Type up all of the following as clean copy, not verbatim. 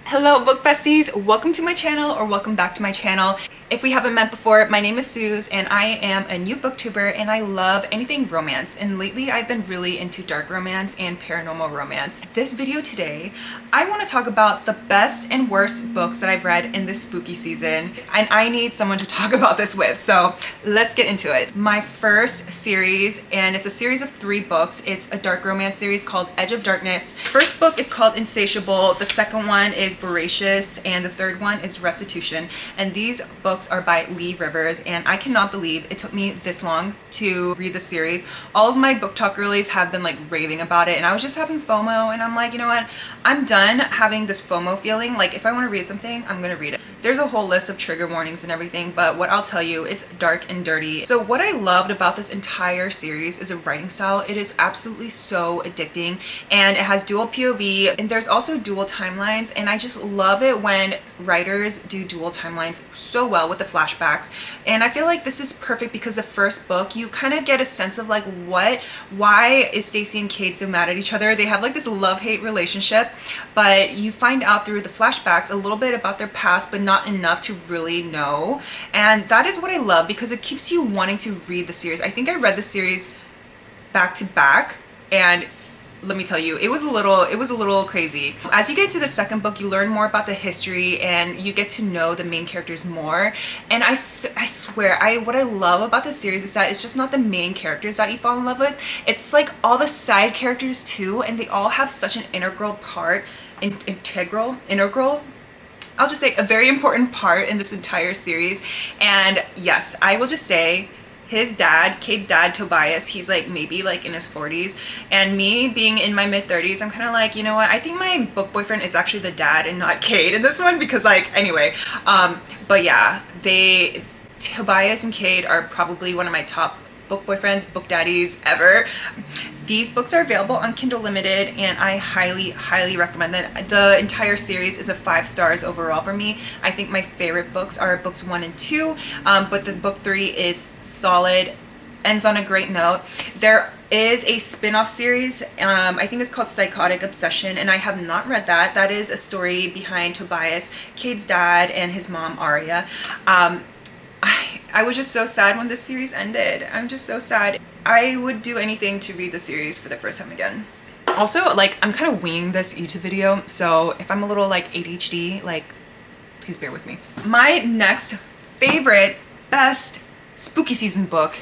Hello book besties, welcome to my channel or welcome back to my channel. If we haven't met before, my name is Suze and I am a new booktuber and I love anything romance, and lately I've been really into dark romance and paranormal romance. This video today, I want to talk about the best and worst books that I've read in this spooky season, and I need someone to talk about this with, so let's get into it. My first series, and it's a series of 3 books, it's a dark romance series called Edge of Darkness. First book is called Insatiable, the second one is Voracious, and the third one is Restitution. And these books are by Leigh Rivers, and I cannot believe it took me this long to read the series. All of my book talk girlies have been like raving about it, and I was just having FOMO, and I'm like, you know what, I'm done having this FOMO feeling. Like, if I want to read something, I'm gonna read it. There's a whole list of trigger warnings and everything, but what I'll tell you, it's dark and dirty. So what I loved about this entire series is a writing style. It is absolutely so addicting, and it has dual POV, and there's also dual timelines, and I just love it when writers do dual timelines so well with the flashbacks. And I feel like this is perfect because the first book, you kind of get a sense of like, why is Stacy and Kate so mad at each other? They have like this love-hate relationship, but you find out through the flashbacks a little bit about their past, but not enough to really know. And that is what I love, because it keeps you wanting to read the series. I think I read the series back to back, and let me tell you, it was a little crazy. As you get to the second book, you learn more about the history and you get to know the main characters more. And I swear, what I love about this series is that it's just not the main characters that you fall in love with. It's like all the side characters too, and they all have such an integral part, integral, I'll just say a very important part in this entire series. And yes, I will just say, his dad, Kate's dad, Tobias, he's like maybe like in his 40s, and me being in my mid-30s, I'm kind of like, you know what, I think my book boyfriend is actually the dad and not Kate in this one, because like, anyway, but yeah, Tobias and Kate are probably one of my top book boyfriends, book daddies ever. These books are available on Kindle Limited, and I highly recommend them. The entire series is a 5 stars overall for me. I think my favorite books are books 1 and 2, but the book 3 is solid, ends on a great note. There is a spin-off series, I think it's called Psychotic Obsession, and I have not read that. That is a story behind Tobias, Kate's dad, and his mom, Aria. I was just so sad when this series ended. I'm just so sad. I would do anything to read the series for the first time again. Also, like, I'm kind of winging this YouTube video, so if I'm a little like ADHD, like, please bear with me. My next favorite, best spooky season book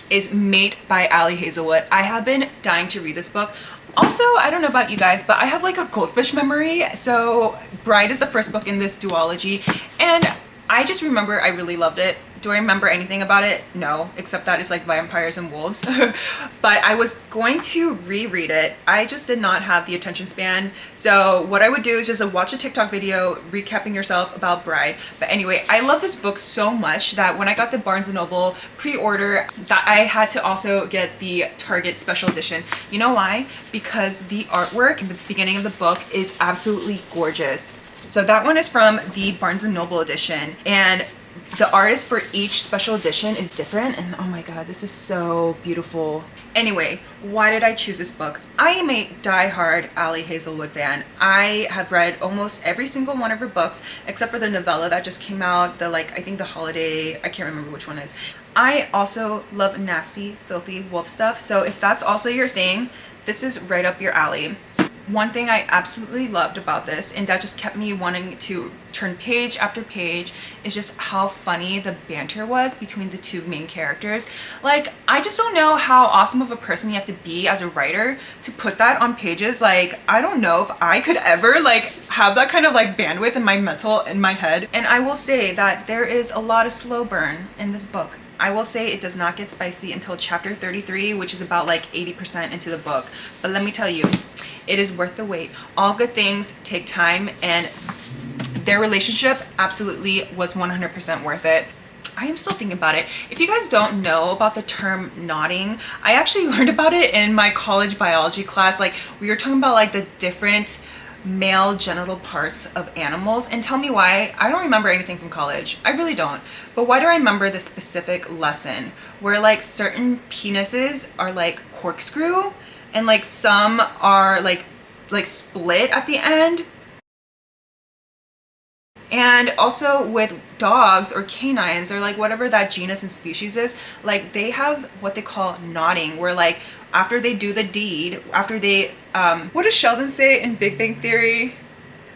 is Mate by Ali Hazelwood. I have been dying to read this book. Also, I don't know about you guys, but I have like a goldfish memory. So Bride is the first book in this duology, and I just remember I really loved it. Do I remember anything about it? No, except that it's like vampires and wolves. But I was going to reread it. I just did not have the attention span. So what I would do is just watch a TikTok video recapping yourself about Bride. But anyway, I love this book so much that when I got the Barnes & Noble pre-order, that I had to also get the Target special edition. You know why? Because the artwork in the beginning of the book is absolutely gorgeous. So that one is from the Barnes & Noble edition, and the artist for each special edition is different, and oh my god, this is so beautiful. Anyway, why did I choose this book? I am a die-hard Ali Hazelwood fan. I have read almost every single one of her books, except for the novella that just came out, I think the holiday, I can't remember which one it is. I also love nasty, filthy wolf stuff, so if that's also your thing, this is right up your alley. One thing I absolutely loved about this, and that just kept me wanting to turn page after page, is just how funny the banter was between the 2 main characters. Like, I just don't know how awesome of a person you have to be as a writer to put that on pages. Like, I don't know if I could ever like have that kind of like bandwidth in my head. And I will say that there is a lot of slow burn in this book. I will say it does not get spicy until chapter 33, which is about like 80% into the book. But let me tell you, it is worth the wait. All good things take time, and their relationship absolutely was 100% worth it. I am still thinking about it. If you guys don't know about the term nodding, I actually learned about it in my college biology class. Like, we were talking about like the different male genital parts of animals, and tell me why. I don't remember anything from college. I really don't. But why do I remember this specific lesson where like certain penises are like corkscrew, and like some are like split at the end? And also with dogs or canines or like whatever that genus and species is, like they have what they call nodding, where like after they do the deed, after they, what does Sheldon say in Big Bang Theory?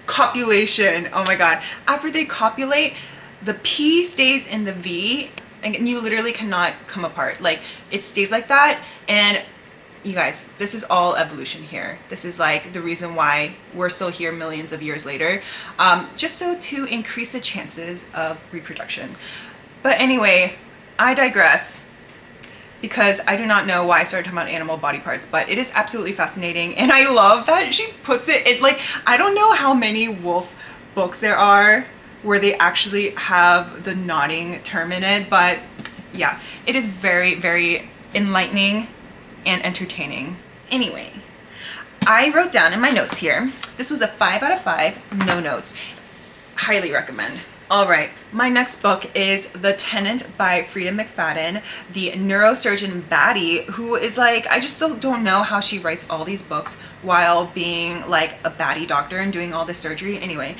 Copulation. Oh my God. After they copulate, the P stays in the V and you literally cannot come apart. Like it stays like that. And you guys, this is all evolution here. This is like the reason why we're still here millions of years later, just so to increase the chances of reproduction. But anyway, I digress because I do not know why I started talking about animal body parts, but it is absolutely fascinating. And I love that she puts it like, I don't know how many wolf books there are where they actually have the nodding term in it, but yeah, it is very, very enlightening and entertaining. Anyway, I wrote down in my notes here, this was a 5 out of 5, no notes. Highly recommend. All right, my next book is The Tenant by Freida McFadden, the neurosurgeon baddie, who is like, I just still don't know how she writes all these books while being like a baddie doctor and doing all this surgery. Anyway,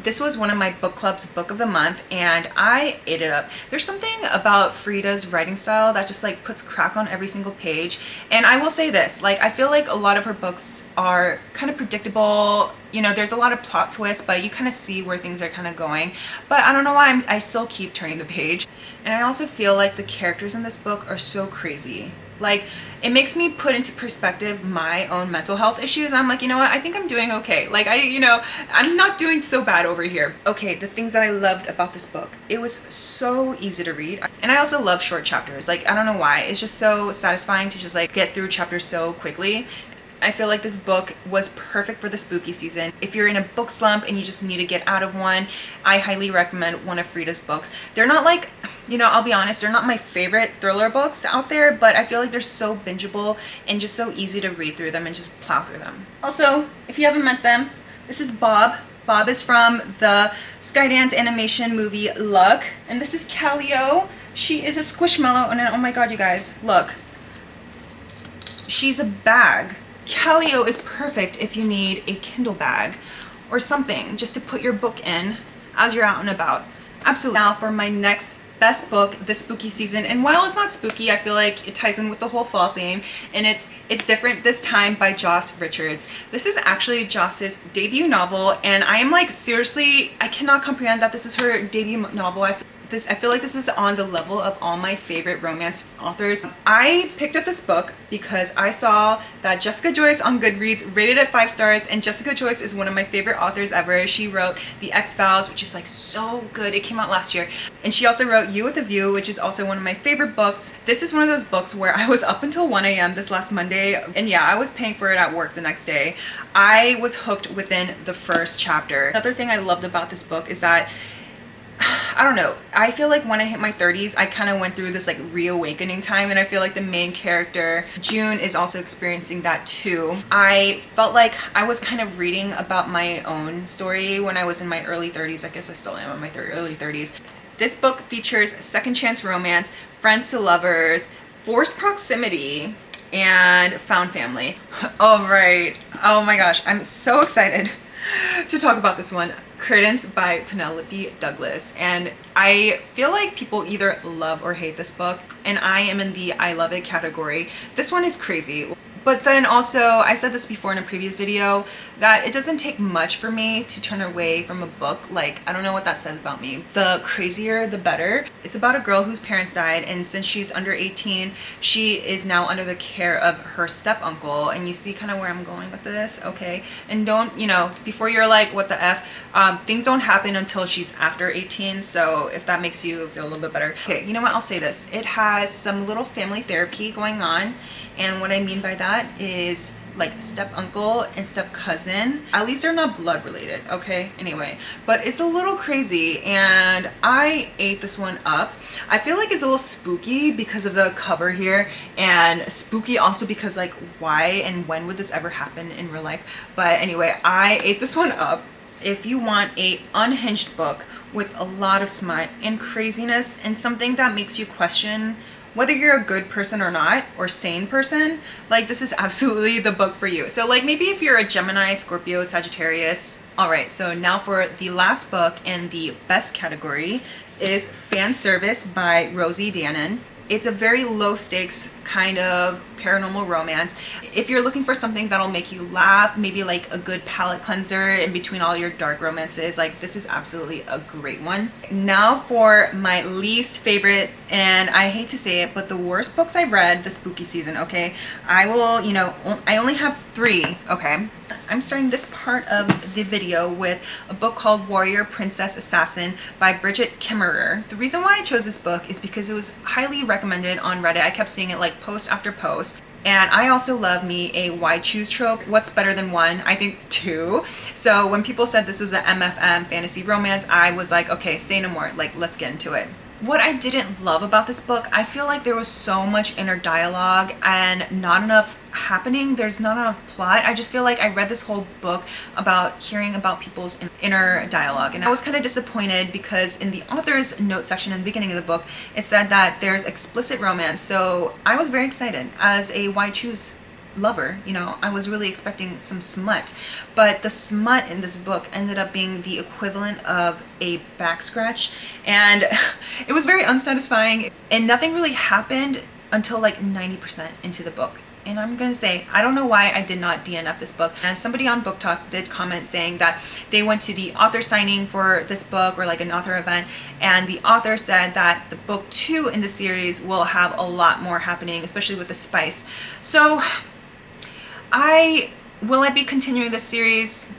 this was one of my book club's book of the month and I ate it up. There's something about Freida's writing style that just like puts crack on every single page. And I will say this, like I feel like a lot of her books are kind of predictable. You know, there's a lot of plot twists, but you kind of see where things are kind of going. But I don't know why I still keep turning the page. And I also feel like the characters in this book are so crazy. Like, it makes me put into perspective my own mental health issues. I'm like, you know what? I think I'm doing okay. Like, I'm not doing so bad over here. Okay, the things that I loved about this book. It was so easy to read. And I also love short chapters. Like, I don't know why. It's just so satisfying to just like get through chapters so quickly. I feel like this book was perfect for the spooky season. If you're in a book slump and you just need to get out of one, I highly recommend one of Freida's books. They're not like, you know, I'll be honest, they're not my favorite thriller books out there, but I feel like they're so bingeable and just so easy to read through them and just plow through them. Also, if you haven't met them, this is Bob. Bob is from the Skydance animation movie Luck, and this is Callio. She is a squishmallow, and oh my god, you guys, look. She's a bag. Callio is perfect if you need a Kindle bag or something just to put your book in as you're out and about. Absolutely. Now for my next best book this spooky season, and while it's not spooky, I feel like it ties in with the whole fall theme, and it's different this time, by Joss Richards. This is actually Joss's debut novel, and I am like, seriously, I cannot comprehend that this is her debut novel. I feel like this is on the level of all my favorite romance authors. I picked up this book because I saw that Jessica Joyce on Goodreads rated it 5 stars, and Jessica Joyce is one of my favorite authors ever. She wrote The X-Files, which is like so good. It came out last year. And she also wrote You with a View, which is also one of my favorite books. This is one of those books where I was up until 1 a.m. this last Monday, and yeah, I was paying for it at work the next day. I was hooked within the first chapter. Another thing I loved about this book is that, I don't know, I feel like when I hit my 30s, I kind of went through this like reawakening time, and I feel like the main character, June, is also experiencing that too. I felt like I was kind of reading about my own story when I was in my early 30s. I guess I still am in my early 30s. This book features second chance romance, friends to lovers, forced proximity, and found family. All right. Oh my gosh, I'm so excited to talk about this one. Credence by Penelope Douglas, and I feel like people either love or hate this book, and I am in the I love it category. This one is crazy. But then also, I said this before in a previous video, that it doesn't take much for me to turn away from a book. Like, I don't know what that says about me. The crazier, the better. It's about a girl whose parents died, and since she's under 18, she is now under the care of her step uncle. And you see kind of where I'm going with this, okay? And don't, you know, before you're like, what the F, things don't happen until she's after 18, so if that makes you feel a little bit better. Okay, you know what, I'll say this. It has some little family therapy going on, and what I mean by that is like step uncle and step cousin. At least they're not blood related, okay? Anyway, but it's a little crazy, and I ate this one up. I feel like it's a little spooky because of the cover here, and spooky also because like, why and when would this ever happen in real life? But anyway, I ate this one up. If you want a unhinged book with a lot of smut and craziness and something that makes you question whether you're a good person or not, or sane person, like this is absolutely the book for you. So like maybe if you're a Gemini, Scorpio, Sagittarius. All right, so now for the last book in the best category is Fan Service by Rosie Danan. It's a very low stakes kind of paranormal romance. If you're looking for something that'll make you laugh, maybe like a good palate cleanser in between all your dark romances, like this is absolutely a great one. Now for my least favorite, and I hate to say it, but the worst books I've read this spooky season, okay? I will, you know, I only have 3, okay? I'm starting this part of the video with a book called Warrior, Princess, Assassin by Brigid Kemmerer. The reason why I chose this book is because it was highly recommended on Reddit. I kept seeing it like post after post. And I also love me a why choose trope. What's better than one? I think 2. So when people said this was an MFM fantasy romance, I was like, okay, say no more. Like, let's get into it. What I didn't love about this book, I feel like there was so much inner dialogue and not enough happening. There's not enough plot. I just feel like I read this whole book about hearing about people's inner dialogue, and I was kind of disappointed because in the author's note section in the beginning of the book, it said that there's explicit romance. So I was very excited as a why choose lover, you know, I was really expecting some smut, but the smut in this book ended up being the equivalent of a back scratch, and it was very unsatisfying, and nothing really happened until like 90% into the book. And I'm gonna say, I don't know why I did not DNF this book. And somebody on Book Talk did comment saying that they went to the author signing for this book, or like an author event, and the author said that the book 2 in the series will have a lot more happening, especially with the spice. So will I be continuing this series?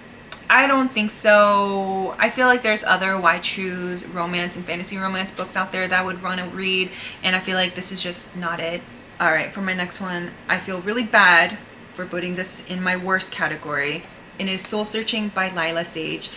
I don't think so. I feel like there's other why choose romance and fantasy romance books out there that I would want to read, and I feel like this is just not it. All right, for my next one, I feel really bad for putting this in my worst category. It is Soul Searching by Lyla Sage.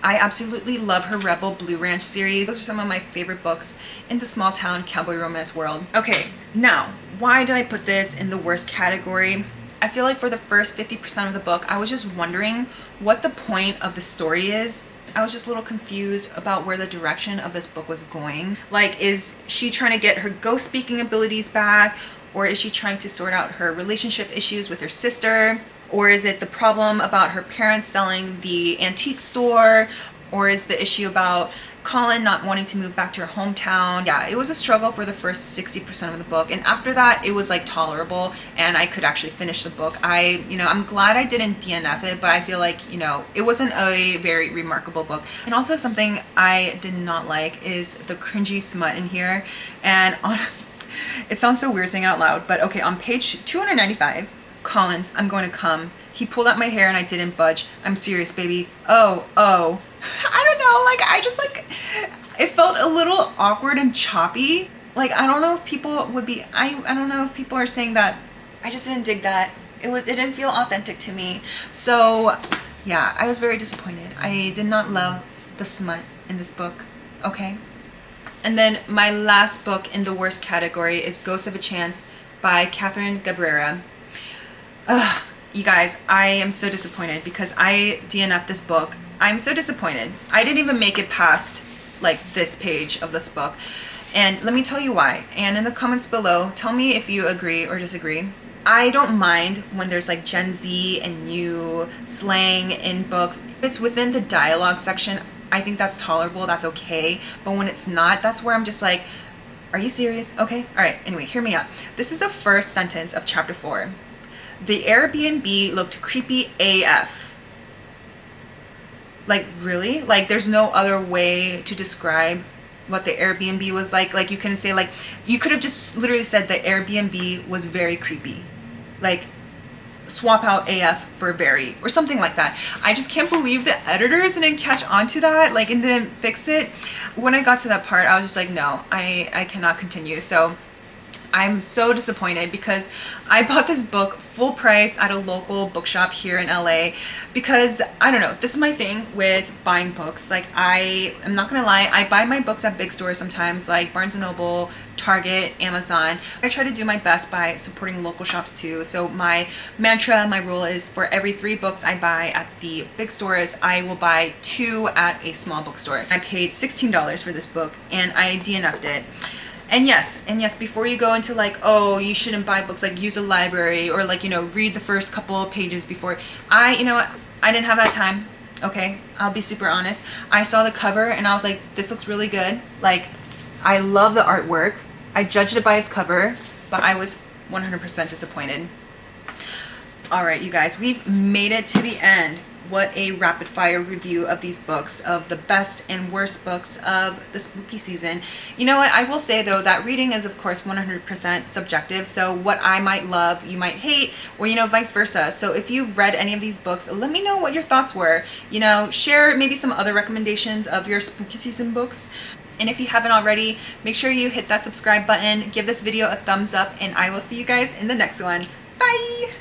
I absolutely love her Rebel Blue Ranch series. Those are some of my favorite books in the small town cowboy romance world. Okay, now, why did I put this in the worst category? I feel like for the first 50% of the book, I was just wondering what the point of the story is. I was just a little confused about where the direction of this book was going. Like, is she trying to get her ghost speaking abilities back? Or is she trying to sort out her relationship issues with her sister? Or is it the problem about her parents selling the antique store? Or is the issue about Colin not wanting to move back to her hometown? Yeah, it was a struggle for the first 60% of the book, and after that it was like tolerable and I could actually finish the book. I'm glad I didn't DNF it, but I feel like, it wasn't a very remarkable book. And also something I did not like is the cringy smut in here, and it sounds so weird saying it out loud, but okay, on page 295, Colin's "I'm going to come. He pulled out my hair and I didn't budge. I'm serious, baby. Oh. I don't know, it felt a little awkward and choppy. Like, I don't know if people would be, I don't know if people are saying that. I just didn't dig that. It didn't feel authentic to me. So yeah, I was very disappointed. I did not love the smut in this book, okay? And then my last book in the worst category is Ghost of a Chance by Katherine Garbera. You guys, I am so disappointed because I DNF'd this book. I'm so disappointed. I didn't even make it past like this page of this book. And let me tell you why. And in the comments below, tell me if you agree or disagree. I don't mind when there's like Gen Z and new slang in books. If it's within the dialogue section, I think that's tolerable, that's okay. But when it's not, that's where I'm just like, are you serious? Okay, all right, anyway, hear me out. This is the first sentence of chapter 4. The Airbnb looked creepy AF. Like, really? Like, there's no other way to describe what the Airbnb was like. Like, you couldn't say, like, you could have just literally said the Airbnb was very creepy. Like, swap out AF for very, or something like that. I just can't believe the editors didn't catch on to that, like, and didn't fix it. When I got to that part, I was just like, no, I cannot continue. So I'm so disappointed because I bought this book full price at a local bookshop here in LA because, I don't know, this is my thing with buying books. Like, I am not gonna lie, I buy my books at big stores sometimes, like Barnes & Noble, Target, Amazon. I try to do my best by supporting local shops too. So my mantra, my rule is for every 3 books I buy at the big stores, I will buy 2 at a small bookstore. I paid $16 for this book and I DNF'd it. And yes, before you go into like, oh, you shouldn't buy books, like use a library or like, you know, read the first couple of pages before. You know what, I didn't have that time. Okay, I'll be super honest. I saw the cover and I was like, this looks really good. Like, I love the artwork. I judged it by its cover, but I was 100% disappointed. All right, you guys, we've made it to the end. What a rapid fire review of these books, of the best and worst books of the spooky season. You know what, I will say though, that reading is of course 100% subjective. So what I might love, you might hate, or you know, vice versa. So if you've read any of these books, let me know what your thoughts were. You know, share maybe some other recommendations of your spooky season books. And if you haven't already, make sure you hit that subscribe button, give this video a thumbs up, and I will see you guys in the next one. Bye!